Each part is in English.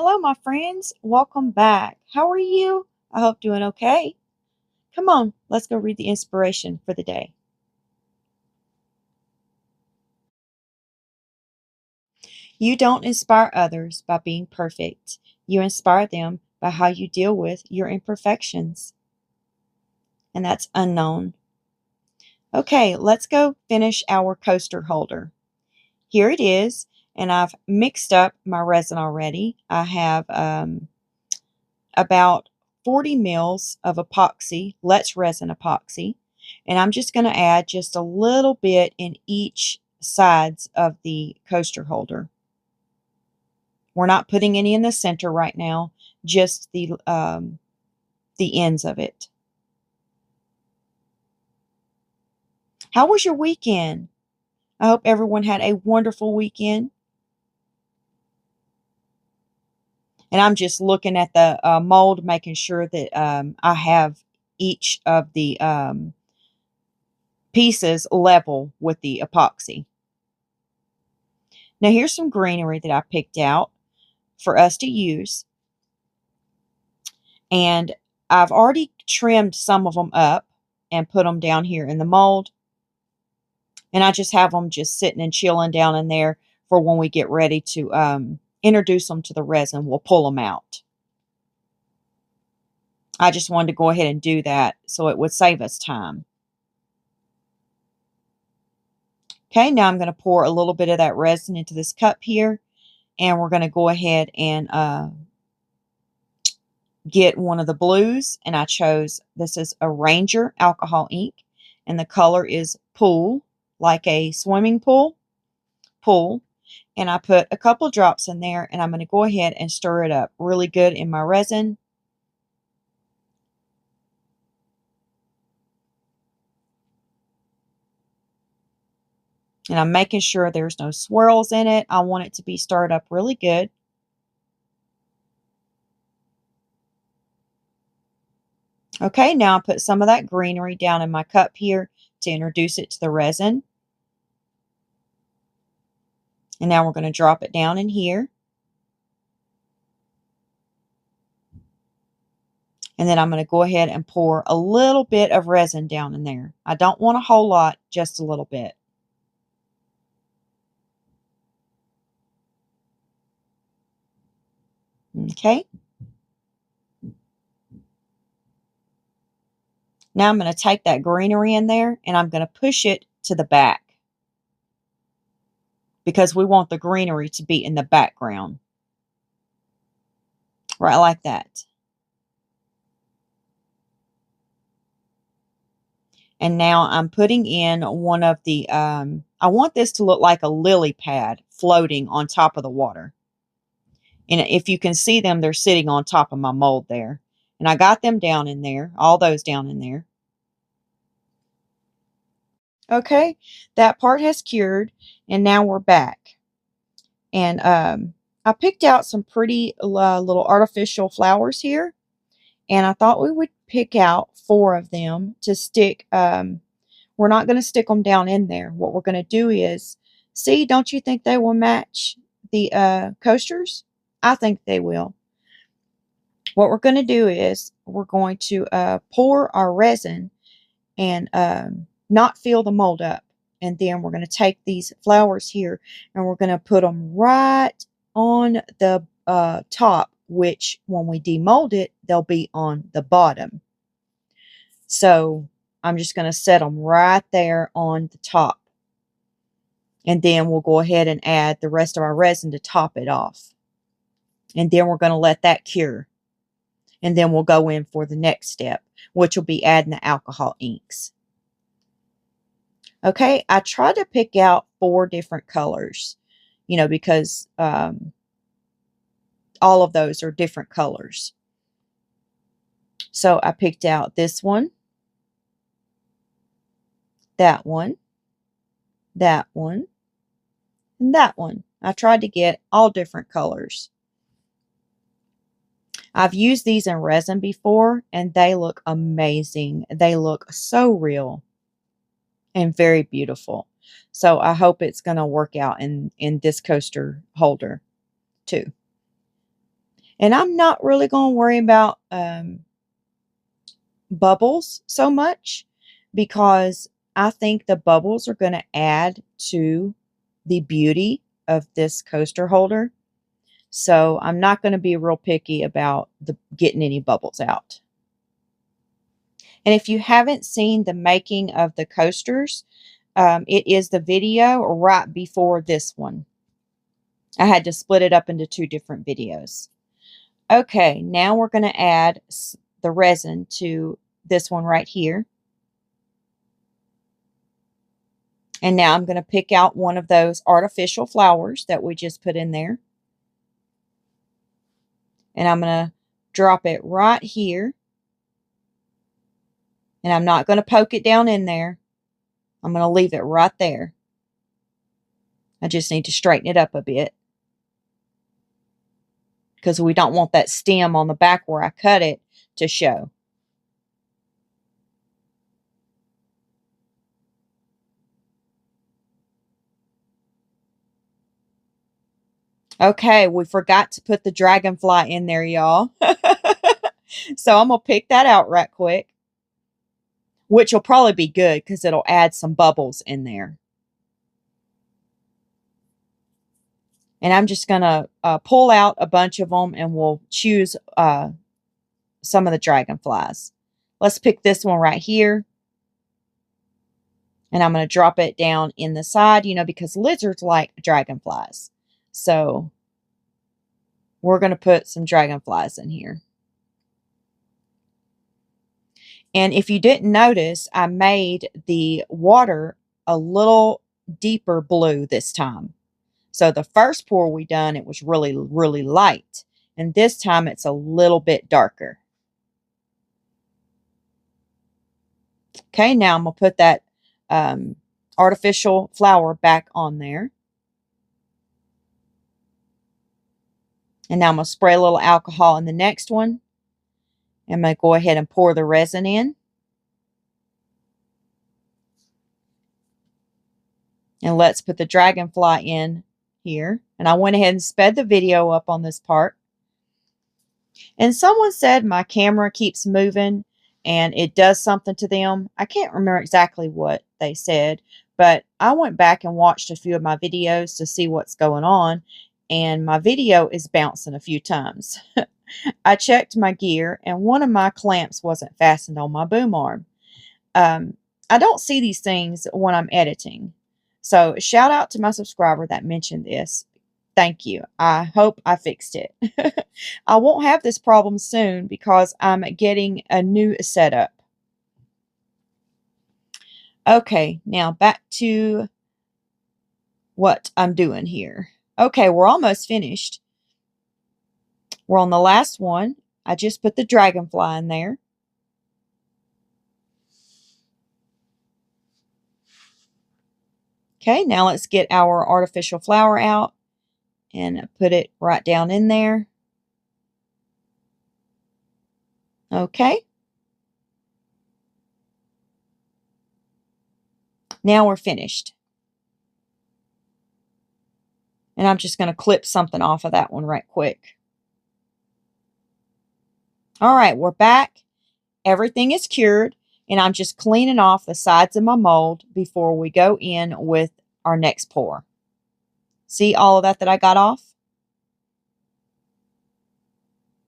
Hello, my friends. Welcome back. How are you? I hope doing okay. Come on, let's go read the inspiration for the day. You don't inspire others by being perfect. You inspire them by how you deal with your imperfections. And that's unknown. Okay, let's go finish our coaster holder. Here it is, and I've mixed up my resin already. I have about 40 mils of epoxy, Let's Resin epoxy, and I'm just going to add just a little bit in each sides of the coaster holder. We're not putting any in the center right now, just the ends of it. How was your weekend? I hope everyone had a wonderful weekend. And I'm just looking at the mold, making sure that I have each of the pieces level with the epoxy. Now here's some greenery that I picked out for us to use. And I've already trimmed some of them up and put them down here in the mold. And I just have them just sitting and chilling down in there for when we get ready to introduce them to the resin. We'll pull them out. I just wanted to go ahead and do that so it would save us time. Okay, now I'm going to pour a little bit of that resin into this cup here. And we're going to go ahead and get one of the blues. And I chose, this is a Ranger alcohol ink. And the color is pool, like a swimming pool. And I put a couple drops in there. And I'm going to go ahead and stir it up really good in my resin. And I'm making sure there's no swirls in it. I want it to be stirred up really good. Okay, now I put some of that greenery down in my cup here to introduce it to the resin. And now we're going to drop it down in here. And then I'm going to go ahead and pour a little bit of resin down in there. I don't want a whole lot, just a little bit. Okay. Now I'm going to take that greenery in there and I'm going to push it to the back, because we want the greenery to be in the background. Right like that. And now I'm putting in one of the, I want this to look like a lily pad floating on top of the water. And if you can see them, they're sitting on top of my mold there. And I got them down in there, all those down in there. Okay, that part has cured, and now we're back. And I picked out some pretty little artificial flowers here, and I thought we would pick out 4 of them to stick. We're not going to stick them down in there. What we're going to do is, see, don't you think they will match the coasters? I think they will. What we're going to do is we're going to pour our resin and not fill the mold up. And then we're going to take these flowers here and we're going to put them right on the top, which when we demold it, they'll be on the bottom. So I'm just going to set them right there on the top. And then we'll go ahead and add the rest of our resin to top it off. And then we're going to let that cure. And then we'll go in for the next step, which will be adding the alcohol inks. Okay, I tried to pick out 4 different colors, because all of those are different colors. So I picked out this one, that one, that one, and that one. I tried to get all different colors. I've used these in resin before, and they look amazing. They look so real and very beautiful. So I hope it's going to work out in this coaster holder too. And I'm not really going to worry about bubbles so much, because I think the bubbles are going to add to the beauty of this coaster holder. So I'm not going to be real picky about getting any bubbles out. And if you haven't seen the making of the coasters, it is the video right before this one. I had to split it up into 2 different videos. Okay, now we're going to add the resin to this one right here. And now I'm going to pick out one of those artificial flowers that we just put in there. And I'm going to drop it right here. And I'm not going to poke it down in there. I'm going to leave it right there. I just need to straighten it up a bit, because we don't want that stem on the back where I cut it to show. Okay, we forgot to put the dragonfly in there, y'all. So I'm going to pick that out right quick, which will probably be good because it'll add some bubbles in there. And I'm just going to pull out a bunch of them, and we'll choose some of the dragonflies. Let's pick this one right here. And I'm going to drop it down in the side, because lizards like dragonflies. So we're going to put some dragonflies in here. And if you didn't notice, I made the water a little deeper blue this time. So the first pour we done, it was really, really light. And this time it's a little bit darker. Okay, now I'm going to put that artificial flower back on there. And now I'm going to spray a little alcohol in the next one. I'm going to go ahead and pour the resin in. And let's put the dragonfly in here. And I went ahead and sped the video up on this part. And someone said my camera keeps moving and it does something to them. I can't remember exactly what they said, but I went back and watched a few of my videos to see what's going on. And my video is bouncing a few times. I checked my gear, and one of my clamps wasn't fastened on my boom arm. I don't see these things when I'm editing. So shout out to my subscriber that mentioned this. Thank you. I hope I fixed it. I won't have this problem soon because I'm getting a new setup. Okay, now back to what I'm doing here. Okay, we're almost finished. We're on the last one. I just put the dragonfly in there. Okay, now let's get our artificial flower out and put it right down in there. Okay. Now we're finished. And I'm just going to clip something off of that one right quick. All right, we're back. Everything is cured, and I'm just cleaning off the sides of my mold before we go in with our next pour. See all of that I got off?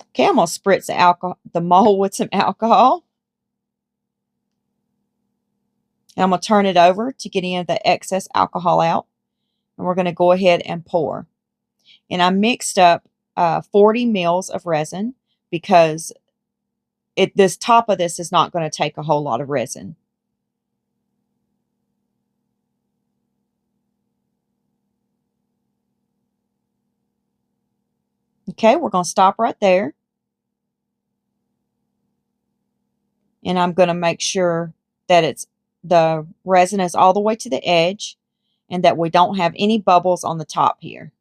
Okay, I'm going to spritz the mold with some alcohol. And I'm going to turn it over to get any of the excess alcohol out. And we're going to go ahead and pour. And I mixed up 40 mils of resin because this top of this is not going to take a whole lot of resin. Okay, we're going to stop right there. And I'm going to make sure that the resin is all the way to the edge and that we don't have any bubbles on the top here.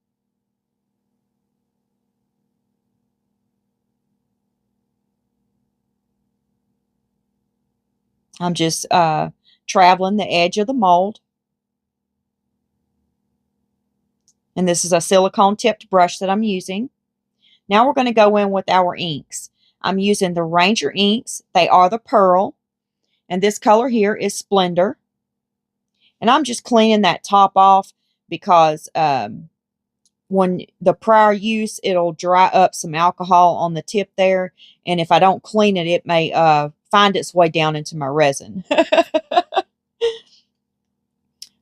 I'm just traveling the edge of the mold. And this is a silicone tipped brush that I'm using. Now we're going to go in with our inks. I'm using the Ranger inks. They are the pearl. And this color here is Splendor. And I'm just cleaning that top off because when the prior use, it'll dry up some alcohol on the tip there. And if I don't clean it, it may find its way down into my resin.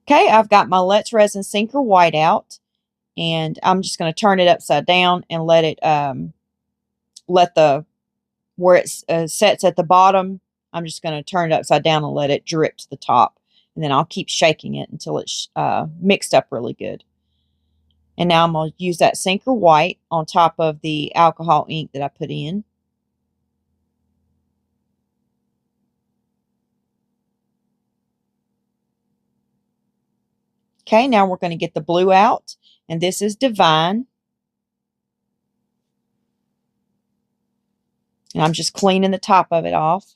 Okay, I've got my Let's Resin Sinker white out. And I'm just going to turn it upside down and let it, where it sets at the bottom, I'm just going to turn it upside down and let it drip to the top. And then I'll keep shaking it until it's mixed up really good. And now I'm going to use that Sinker white on top of the alcohol ink that I put in. Okay, now we're going to get the blue out. And this is Divine. And I'm just cleaning the top of it off.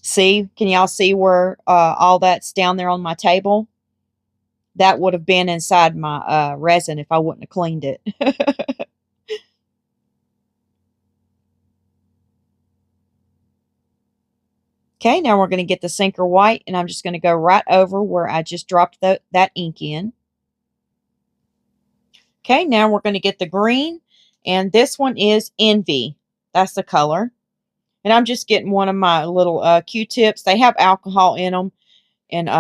See, can y'all see where all that's down there on my table? That would have been inside my resin if I wouldn't have cleaned it. Okay, now we're going to get the Sinker white, and I'm just going to go right over where I just dropped that ink in. Okay, now we're going to get the green, and this one is Envy. That's the color. And I'm just getting one of my little Q-tips. They have alcohol in them, and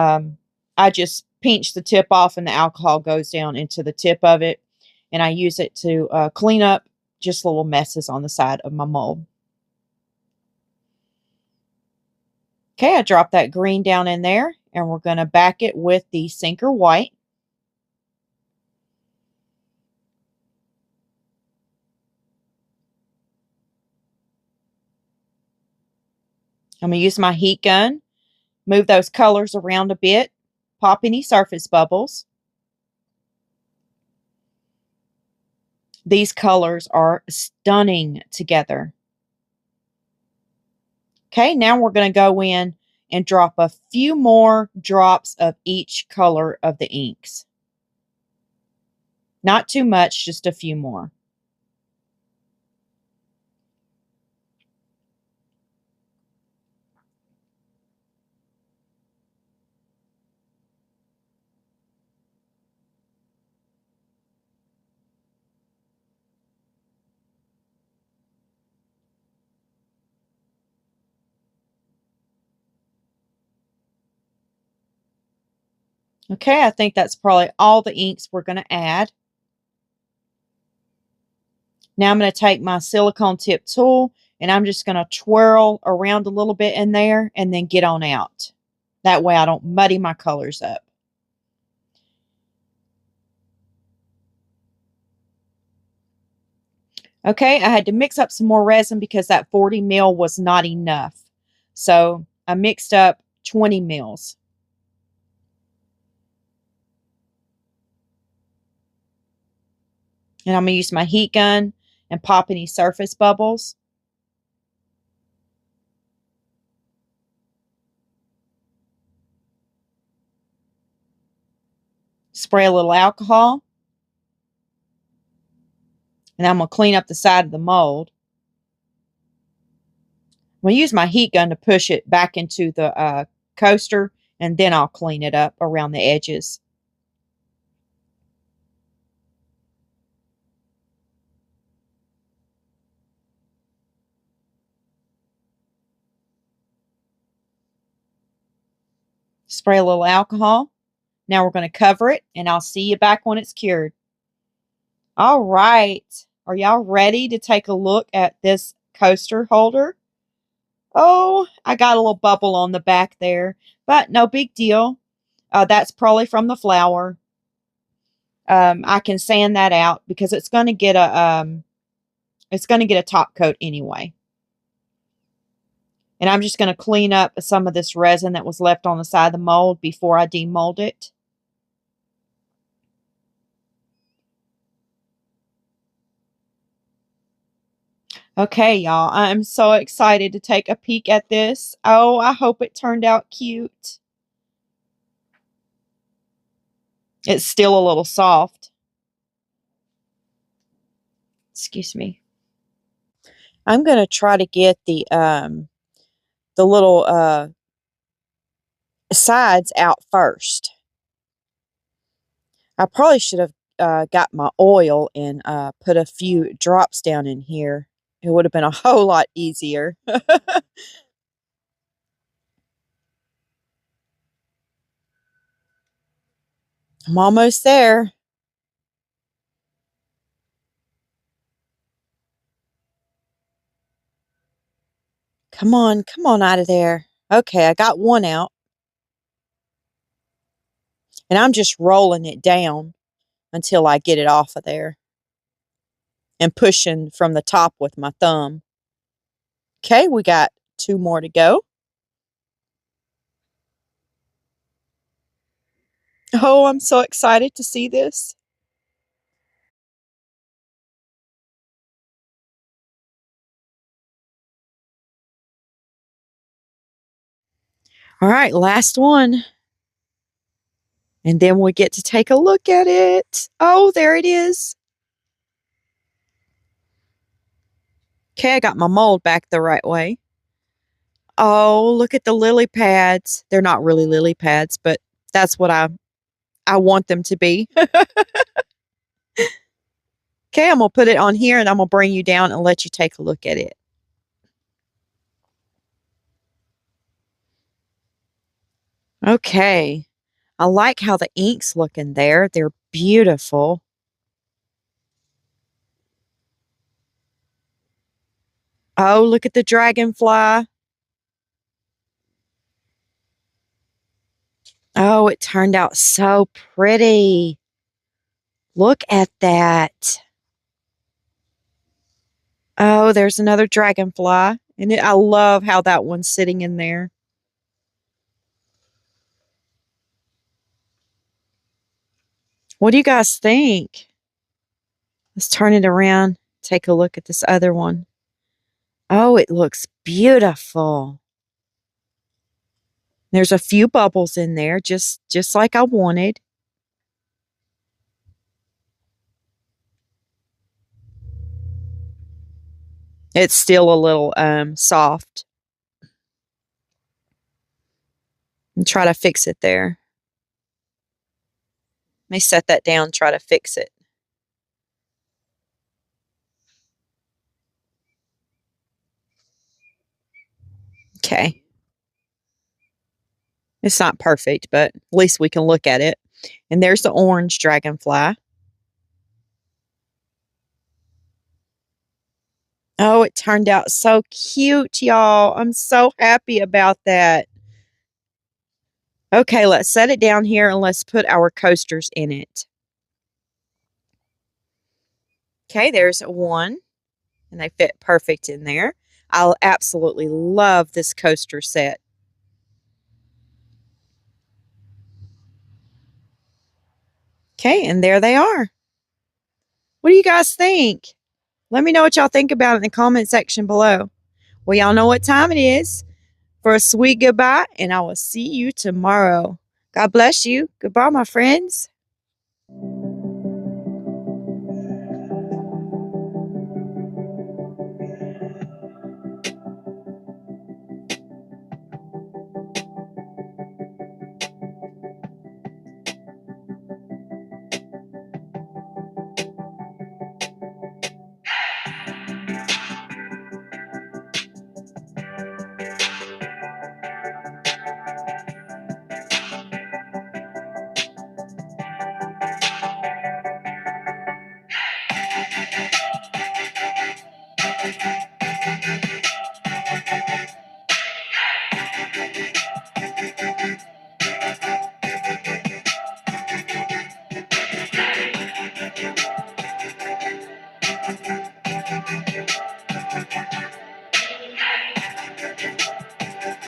I just pinch the tip off, and the alcohol goes down into the tip of it, and I use it to clean up just little messes on the side of my mold. Okay, I dropped that green down in there, and we're going to back it with the Sinker white. I'm going to use my heat gun, move those colors around a bit, pop any surface bubbles. These colors are stunning together. Okay, now we're going to go in and drop a few more drops of each color of the inks. Not too much, just a few more. Okay, I think that's probably all the inks we're going to add. Now I'm going to take my silicone tip tool, and I'm just going to twirl around a little bit in there and then get on out. That way I don't muddy my colors up. Okay, I had to mix up some more resin because that 40 mil was not enough. So I mixed up 20 mils. And I'm going to use my heat gun and pop any surface bubbles. Spray a little alcohol. And I'm going to clean up the side of the mold. I'm going to use my heat gun to push it back into the coaster, and then I'll clean it up around the edges. Spray a little alcohol. Now we're going to cover it, and I'll see you back when it's cured. All right. Are y'all ready to take a look at this coaster holder? Oh, I got a little bubble on the back there, but no big deal. That's probably from the flour. I can sand that out because it's going to get a top coat anyway. And I'm just going to clean up some of this resin that was left on the side of the mold before I demold it. Okay, y'all, I'm so excited to take a peek at this. Oh, I hope it turned out cute. It's still a little soft. Excuse me. I'm going to try to get the little sides out first. I probably should have got my oil and put a few drops down in here. It would have been a whole lot easier. I'm almost there. Come on out of there. Okay, I got one out. And I'm just rolling it down until I get it off of there. And pushing from the top with my thumb. Okay, we got 2 more to go. Oh, I'm so excited to see this. All right, last one. And then we get to take a look at it. Oh, there it is. Okay, I got my mold back the right way. Oh, look at the lily pads. They're not really lily pads, but that's what I want them to be. Okay, I'm going to put it on here and I'm going to bring you down and let you take a look at it. Okay. I like how the ink's looking there. They're beautiful. Oh, look at the dragonfly. Oh, it turned out so pretty. Look at that. Oh, there's another dragonfly. And I love how that one's sitting in there. What do you guys think? Let's turn it around. Take a look at this other one. Oh, it looks beautiful. There's a few bubbles in there, just like I wanted. It's still a little soft. And try to fix it there. Let me set that down, try to fix it. Okay. It's not perfect, but at least we can look at it. And there's the orange dragonfly. Oh, it turned out so cute, y'all. I'm so happy about that. Okay, let's set it down here and let's put our coasters in it. Okay, there's one, and they fit perfect in there. I'll absolutely love this coaster set. Okay, and there they are. What do you guys think? Let me know what y'all think about it in the comment section below. Well, y'all know what time it is. For a sweet goodbye, and I will see you tomorrow. God bless you. Goodbye, my friends.